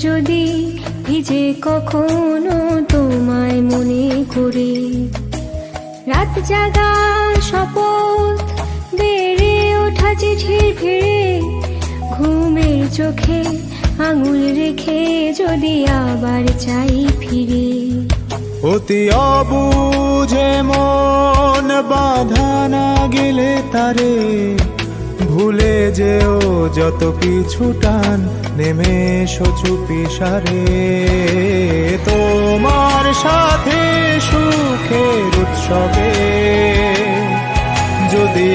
যদি ভিজে কখনো তোমায় মনে করে, রাত জাগা শপথ বেড়ে ওঠা চিঠির ভিড়ে, ঘুমের চোখে আঙুল রেখে যদি আবার চাই ফিরে। অতি অবুঝে মন বাধা না গেলে তারে, ভুলে যেও যত কিছু টান, নেমে এসো চুপি সারে। তোমার সাথে সুখের উৎসবে যদি